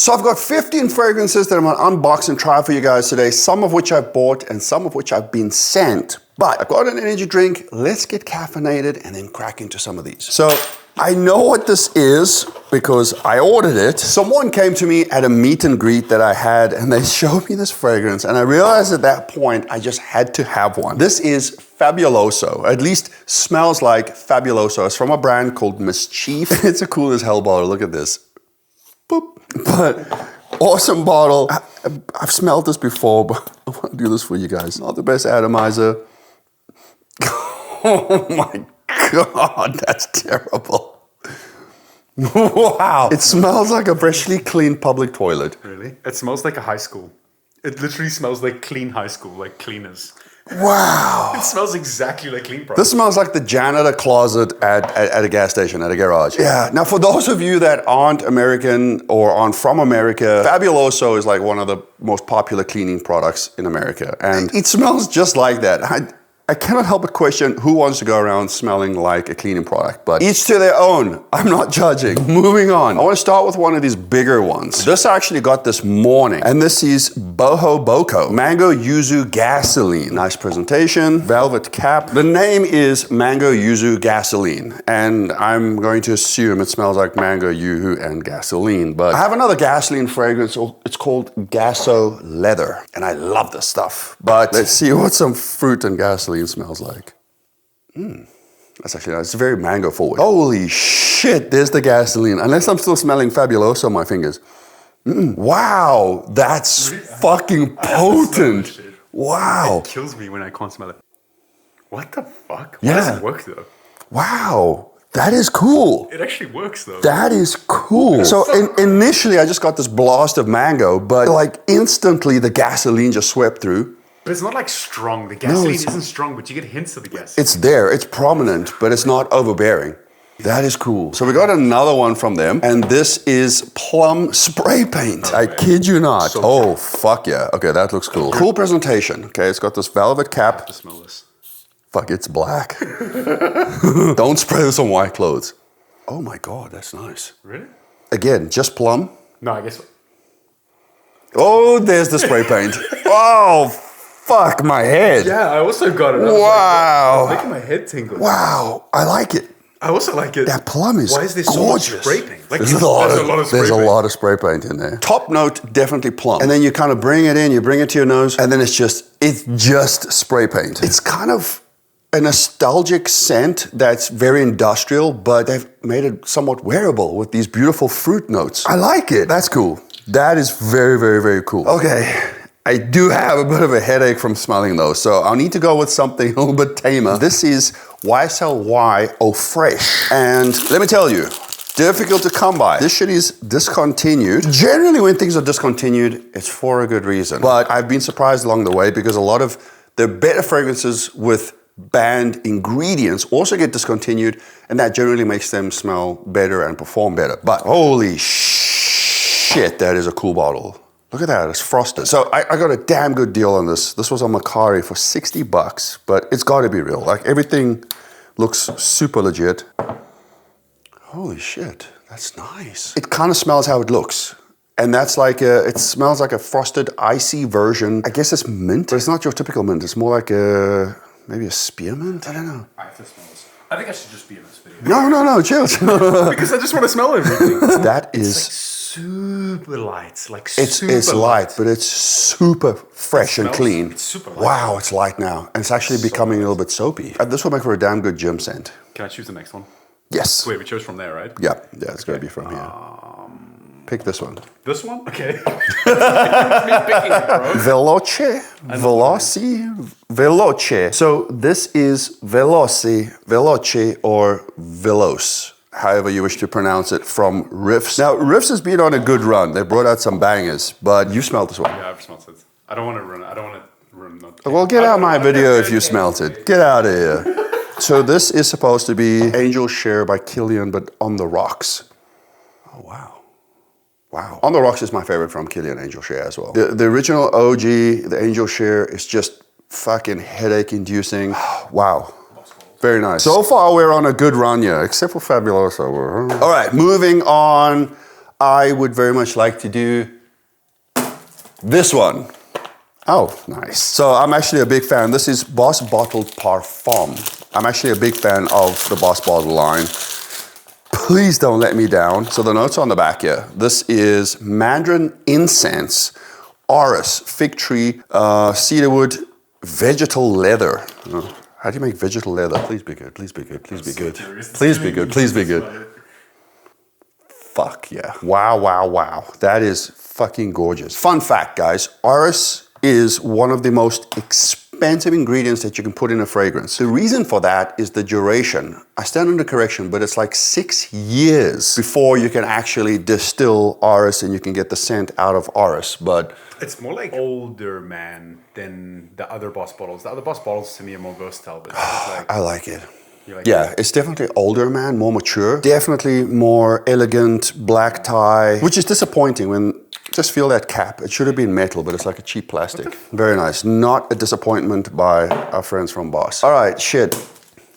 So I've got 15 fragrances that I'm going to unbox and try for you guys today, some of which I've bought and some of which I've been sent. But I've got an energy drink. Let's get caffeinated and then crack into some of these. So I know what this is because I ordered it. Someone came to me at a meet and greet that I had and they showed me this fragrance and I realized at that point I just had to have one. This is Fabuloso, at least smells like Fabuloso. It's from a brand called Mischief. It's a cool as hell bottle. Look at this. Boop. But awesome bottle. I've smelled this before, but I want to do this for you guys. Not the best atomizer. Oh my God, that's terrible. Wow. It smells like a freshly cleaned public toilet. Really? It smells like a high school. It literally smells like clean high school, like cleaners. Wow. It smells exactly like clean products. This smells like the janitor closet at a gas station, at a garage. Yeah. Now, for those of you that aren't American or aren't from America, Fabuloso is like one of the most popular cleaning products in America. And it smells just like that. I cannot help but question who wants to go around smelling like a cleaning product, but each to their own. I'm not judging. Moving on. I want to start with one of these bigger ones. This I actually got this morning, and this is Boho Boko Mango Yuzu Gasoline. Nice presentation, velvet cap. The name is Mango Yuzu Gasoline, and I'm going to assume it smells like mango, yuzu, and gasoline, but I have another gasoline fragrance. It's called Gaso Leather, and I love this stuff. But let's see what some fruit and gasoline smells like. That's actually nice. It's very mango forward. Holy shit, there's the gasoline. Unless I'm still smelling Fabuloso on my fingers. Wow, that's fucking potent. Wow. It kills me when I can't smell it. What the fuck? Yeah. Why does it work though? Wow, that is cool. It actually works though. That is cool. So initially I just got this blast of mango, but like instantly the gasoline just swept through. But it's not like strong. The gasoline isn't strong, but you get hints of the gasoline. It's there, it's prominent, but it's not overbearing. That is cool. So we got another one from them, and this is plum spray paint. I kid you not. So fuck yeah. Okay, that looks cool. Cool presentation. Okay, it's got this velvet cap. I have to smell this. Fuck, it's black. Don't spray this on white clothes. Oh my God, that's nice. Really? Again, just plum. No, I guess. Oh, there's the spray paint. Oh, fuck my head. Yeah, I also got it. Wow. Making my head tingle. Wow, I like it. I also like it. That plum is Why is there gorgeous. so much spray paint? Like, There's a lot of spray paint in there. Top note, definitely plum. And then you kind of bring it in, you bring it to your nose, and then it's just spray paint. It's kind of a nostalgic scent that's very industrial, but they've made it somewhat wearable with these beautiful fruit notes. I like it. That's cool. That is very, very, very cool. Okay. I do have a bit of a headache from smelling those, so I'll need to go with something a little bit tamer. This is YSL Eau Fresh, and let me tell you, difficult to come by. This shit is discontinued. Generally, when things are discontinued, it's for a good reason. But I've been surprised along the way because a lot of the better fragrances with banned ingredients also get discontinued, and that generally makes them smell better and perform better. But holy shit, that is a cool bottle. Look at that, it's frosted. So I got a damn good deal on this. This was on Macari for 60 bucks, but it's gotta be real. Like everything looks super legit. Holy shit, that's nice. It kind of smells how it looks. And that's like it smells like a frosted, icy version. I guess it's mint, but it's not your typical mint. It's more like maybe a spearmint, I don't know. I have to smell this. I think I should just be in this video. No, chill. Because I just want to smell everything. That is... It's like super light. It's light, but it's super fresh and clean. It's super light. Wow, it's light now. And it's actually becoming a little bit soapy. This will make for a damn good gym scent. Can I choose the next one? Yes. Wait, we chose from there, right? Yeah, it's going to be from here. Pick this one. This one? Okay. Me picking it, bro. Veloce. So this is Veloce, or Veloce, however you wish to pronounce it, from Riiffs. Now, Riiffs has been on a good run. They brought out some bangers, but you smelled this one. Yeah, I've smelled it. I don't want to ruin it. Well, get out my video if you smelt it. Get out of here. So this is supposed to be Angel Share by Kilian, but On the Rocks. Oh, wow. Wow. On the Rocks is my favorite from Kilian Angel Share as well. The original OG, the Angel Share, is just fucking headache inducing. Wow. Very nice. So far, we're on a good run here, except for Fabuloso. All right, moving on. I would very much like to do this one. Oh, nice. So I'm actually a big fan. This is Boss Bottled Parfum. I'm actually a big fan of the Boss Bottle line. Please don't let me down. So the notes on the back here. This is mandarin incense, orris, fig tree, cedarwood, vegetal leather. Oh, how do you make vegetal leather? Please be good, please be good, please be good. Please be good, please be good. Fuck yeah. Wow, wow, wow. That is fucking gorgeous. Fun fact, guys. Orris is one of the most expensive ingredients that you can put in a fragrance. The reason for that is the duration. I stand under correction, but it's like 6 years before you can actually distill orris and you can get the scent out of orris. But it's more like older man than the other Boss bottles. The other Boss bottles to me are more versatile, but it's like, I like it. Like yeah, that? It's definitely older man, more mature. Definitely more elegant, black tie, which is disappointing when, just feel that cap. It should have been metal, but it's like a cheap plastic. Very nice. Not a disappointment by our friends from Boss. All right, shit.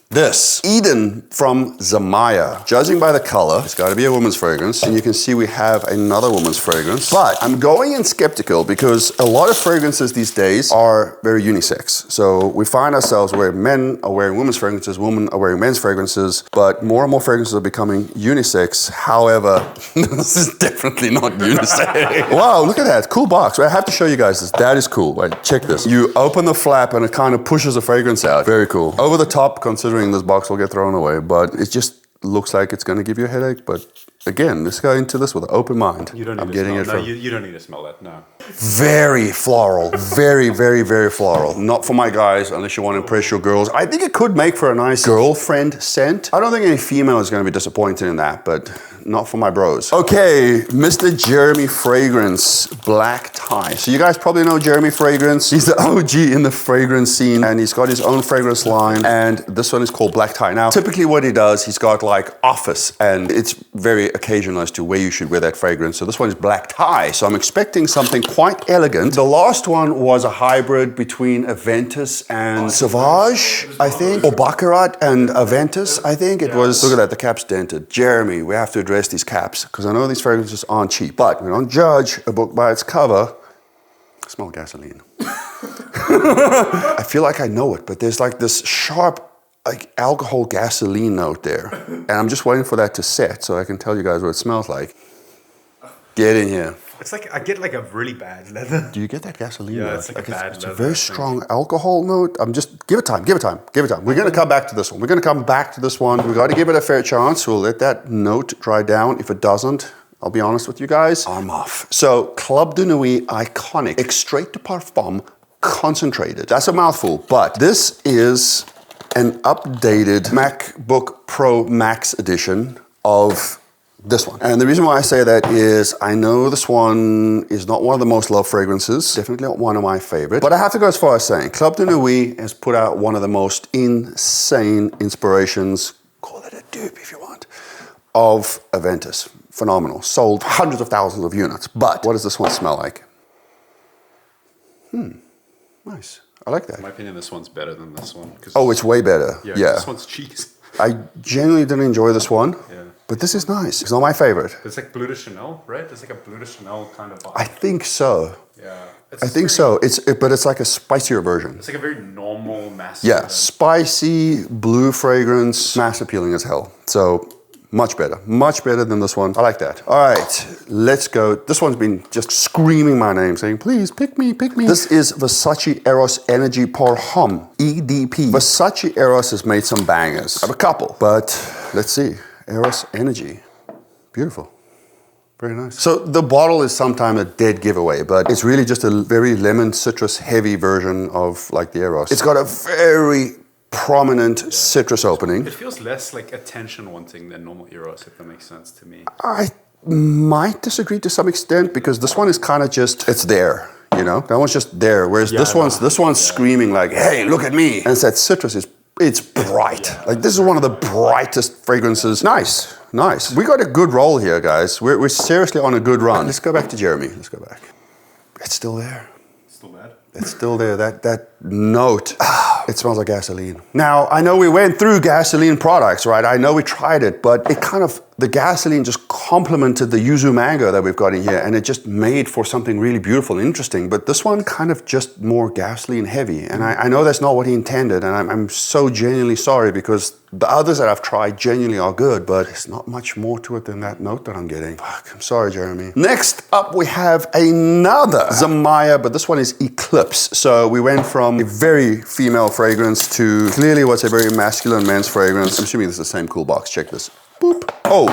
This, Eden from Zamaya. Judging by the color, it's got to be a woman's fragrance. And you can see we have another woman's fragrance. But I'm going in skeptical because a lot of fragrances these days are very unisex. So we find ourselves where men are wearing women's fragrances, women are wearing men's fragrances, but more and more fragrances are becoming unisex. However, this is definitely not unisex. Wow, look at that. Cool box. I have to show you guys this. That is cool. Wait, check this. You open the flap and it kind of pushes the fragrance out. Very cool. Over the top, considering this box will get thrown away, but it just looks like it's going to give you a headache. But again, let's go into this with an open mind. You don't need to smell it. No, you don't need to smell that, no. Very floral. Very, very, very floral. Not for my guys, unless you want to impress your girls. I think it could make for a nice girlfriend scent. I don't think any female is going to be disappointed in that, but not for my bros. Okay, Mr. Jeremy Fragrance, black tie. So you guys probably know Jeremy Fragrance. He's the OG in the fragrance scene, and he's got his own fragrance line, and this one is called black tie. Now, typically what he does, he's got like office, and it's very occasional as to where you should wear that fragrance. So this one is black tie. So I'm expecting something quite elegant. The last one was a hybrid between Aventus and Sauvage, I think, or Baccarat and Aventus, I think it was. Look at that, the cap's dented. Jeremy, we have to address these caps, because I know these fragrances aren't cheap, but we don't judge a book by its cover. I smell gasoline. I feel like I know it, but there's like this sharp, like alcohol gasoline note there. And I'm just waiting for that to set so I can tell you guys what it smells like. Get in here. It's like, I get like a really bad leather. Do you get that gasoline Yeah, note? it's like a bad it's leather. It's a very strong alcohol note. I'm just, give it time, give it time, give it time. We're gonna come back to this one. We're gonna come back to this one. We gotta give it a fair chance. We'll let that note dry down. If it doesn't, I'll be honest with you guys, I'm off. So, Club de Nuit Iconic Extrait de Parfum Concentrated. That's a mouthful, but this is an updated MacBook Pro Max edition of this one. And the reason why I say that is I know this one is not one of the most loved fragrances, definitely not one of my favorite, but I have to go as far as saying Club de Nuit has put out one of the most insane inspirations, call it a dupe if you want, of Aventus. Phenomenal. Sold hundreds of thousands of units. But what does this one smell like? Nice. I like that. In my opinion, this one's better than this one. Oh, it's way better. Yeah. This one's cheese. I genuinely didn't enjoy this one. Yeah. But this is nice. It's not my favorite. It's like Bleu de Chanel, right? It's like a Bleu de Chanel kind of vibe. I think so. Yeah. I think so. But it's like a spicier version. It's like a very normal, mass. Yeah, spicy, blue fragrance, mass appealing as hell. So much better than this one. I like that. All right, let's go. This one's been just screaming my name, saying, please pick me, pick me. This is Versace Eros Energy Parfum, EDP. Versace Eros has made some bangers. I have a couple, but let's see. Eros Energy, beautiful. Very nice. So the bottle is sometimes a dead giveaway, but it's really just a very lemon citrus heavy version of like the Eros. It's got a very prominent citrus opening. It feels less like attention wanting than normal Eros, if that makes sense to me. I might disagree to some extent because this one is kind of just, it's there, you know? That one's just there, whereas this one's screaming like, hey, look at me. And it's that citrus is, it's bright. Like this is one of the brightest fragrances. Nice, nice. We got a good roll here, guys. We're seriously on a good run. Let's go back to Jeremy. Let's go back. It's still there. Still bad? It's still there, that note. It smells like gasoline. Now, I know we went through gasoline products, right? I know we tried it, but it kind of the gasoline just complemented the yuzu mango that we've got in here, and it just made for something really beautiful and interesting. But this one kind of just more gasoline heavy, and I know that's not what he intended, and I'm so genuinely sorry, because the others that I've tried genuinely are good, but there's not much more to it than that note that I'm getting. Fuck, I'm sorry, Jeremy. Next up, we have another Zamaya, but this one is Eclipse. So we went from a very female fragrance to clearly what's a very masculine men's fragrance. I'm assuming this is the same cool box. Check this. Boop. Oh.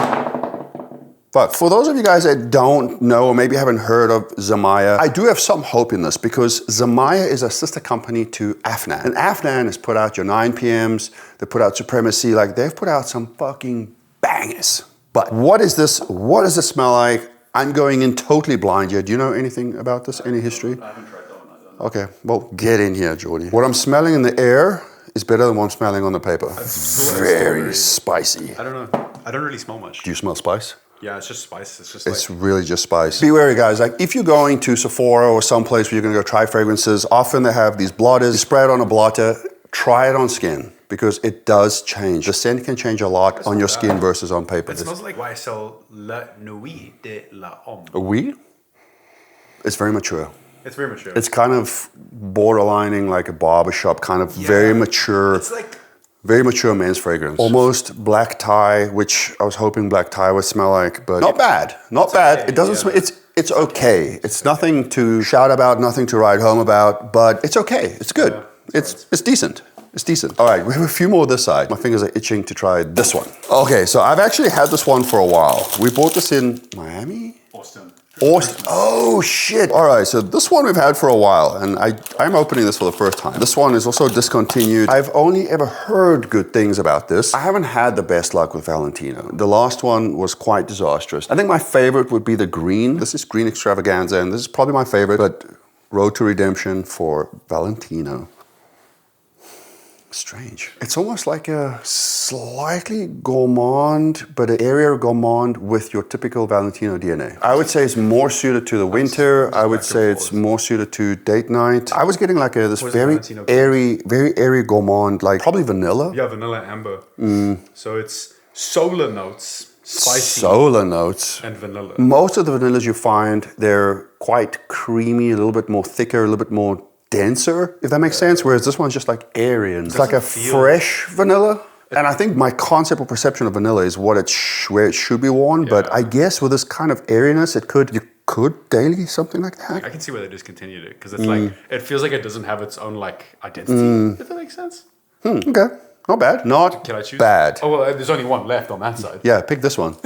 But for those of you guys that don't know, or maybe haven't heard of Zamaya, I do have some hope in this, because Zamaya is a sister company to Afnan. And Afnan has put out your 9 PMs, they put out Supremacy, like they've put out some fucking bangers. But what is this? What does it smell like? I'm going in totally blind here. Do you know anything about this? Any history? I haven't tried that one. I don't know. Okay, well, get in here, Jordy. What I'm smelling in the air is better than what I'm smelling on the paper. Very spicy. I don't know. I don't really smell much. Do you smell spice? Yeah, it's just spice. It's really just spice. Be wary, guys. Like, if you're going to Sephora or someplace where you're going to go try fragrances, often they have these blotters. You spray it on a blotter, try it on skin, because it does change. The scent can change a lot on your skin versus on paper. It smells like YSL La Nuit de l'Homme. Oui? It's very mature. It's very mature. It's kind of borderlining like a barbershop, kind of very mature. It's like very mature men's fragrance. Almost black tie, which I was hoping black tie would smell like, but not bad. Not bad. Okay. It doesn't smell, it's okay. It's nothing to shout about, nothing to write home about, but it's okay. It's good. Yeah, it's decent. It's decent. All right, we have a few more this side. My fingers are itching to try this one. Okay, so I've actually had this one for a while. We bought this in Miami? Austin. Oh shit. All right, so this one we've had for a while, and I'm opening this for the first time. This one is also discontinued. I've only ever heard good things about this. I haven't had the best luck with Valentino. The last one was quite disastrous. I think my favorite would be the green. This is Green Extravaganza, and this is probably my favorite, but Road to Redemption for Valentino. Strange. It's almost like a slightly gourmand, but an area gourmand with your typical Valentino DNA. I would say it's more suited to the winter. I would say it's more suited to date night. I was getting like this very airy gourmand, like probably vanilla. Yeah, vanilla amber. So it's solar notes, spicy. Solar notes. And vanilla. Most of the vanillas you find, they're quite creamy, a little bit more thicker, a little bit more denser, if that makes sense, whereas this one's just like airy and it's like a fresh vanilla. And I think my concept or perception of vanilla is what where it should be worn, but I guess with this kind of airiness, you could daily something like that. I can see why they discontinued it, because it's like, it feels like it doesn't have its own like identity, if that makes sense. Okay, not bad. Not Can I choose? Bad. Oh, well, there's only one left on that side. Yeah, pick this one.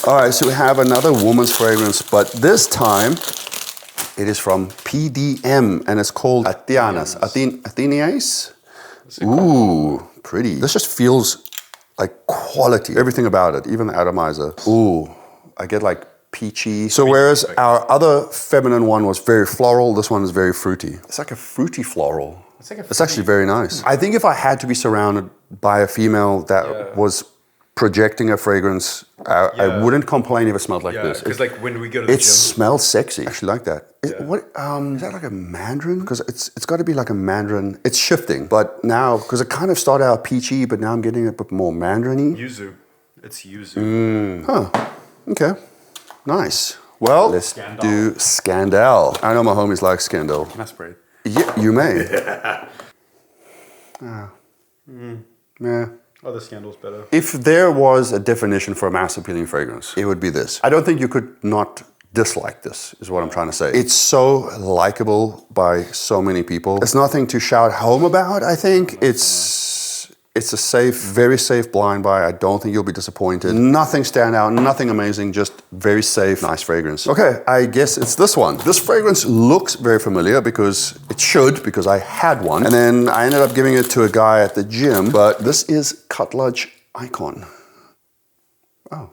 All right, so we have another woman's fragrance, but this time, it is from PDM, and it's called Athenas. Athenias? Ooh, pretty. This just feels like quality. Everything about it, even the atomizer. Ooh, I get like peachy. So whereas our other feminine one was very floral, this one is very fruity. It's like a fruity floral. It's actually very nice. I think if I had to be surrounded by a female that was projecting a fragrance, I wouldn't complain if it smelled like this. Because like when we go to the gym, it smells sexy. I actually like that. Is that like a mandarin? Because it's got to be like a mandarin. It's shifting, but now because it kind of started out peachy, but now I'm getting a bit more mandarin-y. Yuzu. It's yuzu. Huh. Okay. Nice. Well, let's do Scandal. I know my homies like Scandal. Can I spray it? Yeah, you may. Yeah. Oh, the Scandal's better. If there was a definition for a mass appealing fragrance, it would be this. I don't think you could not dislike this, is what I'm trying to say. It's so likable by so many people. It's nothing to shout home about, I think. It's a safe, very safe blind buy. I don't think you'll be disappointed. Nothing stand out, nothing amazing, just very safe, nice fragrance. Okay, I guess it's this one. This fragrance looks very familiar because it should, because I had one. And then I ended up giving it to a guy at the gym, but this is Cutledge Icon. Oh,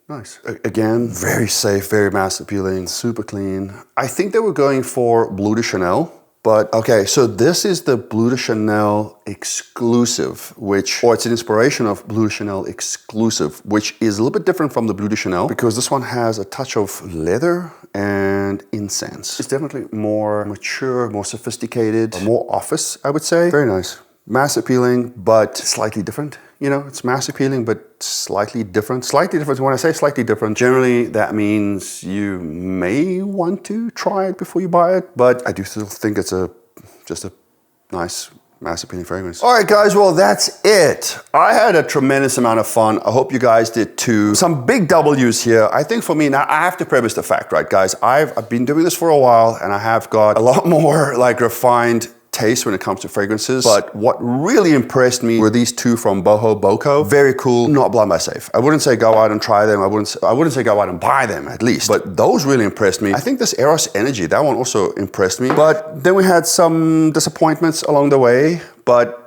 nice. Again, very safe, very mass appealing, super clean. I think they were going for Bleu de Chanel. But okay, so this is the Bleu de Chanel exclusive, it's an inspiration of Bleu de Chanel exclusive, which is a little bit different from the Bleu de Chanel because this one has a touch of leather and incense. It's definitely more mature, more sophisticated, more office, I would say. Very nice. Mass appealing, but slightly different. You know, it's mass appealing, but slightly different. Slightly different. When I say slightly different, generally that means you may want to try it before you buy it, but I do still think it's just a nice, mass appealing fragrance. All right, guys, well, that's it. I had a tremendous amount of fun. I hope you guys did too. Some big W's here. I think for me, now I have to premise the fact, right, guys? I've been doing this for a while and I have got a lot more like refined taste when it comes to fragrances, but what really impressed me were these two from Boho Boko. Very cool, not blind buy safe. I wouldn't say go out and try them. I wouldn't say go out and buy them at least, but those really impressed me. I think this Eros Energy, that one also impressed me, but then we had some disappointments along the way, but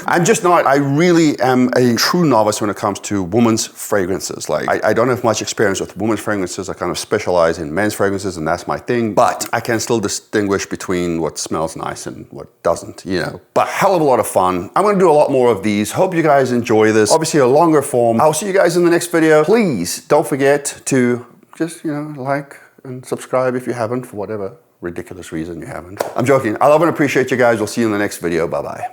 I'm just not, I really am a true novice when it comes to women's fragrances. Like, I don't have much experience with women's fragrances. I kind of specialize in men's fragrances and that's my thing. But I can still distinguish between what smells nice and what doesn't, you know. But hell of a lot of fun. I'm gonna do a lot more of these. Hope you guys enjoy this. Obviously a longer form. I'll see you guys in the next video. Please don't forget to just, you know, like and subscribe if you haven't, for whatever ridiculous reason you haven't. I'm joking. I love and appreciate you guys. We'll see you in the next video. Bye-bye.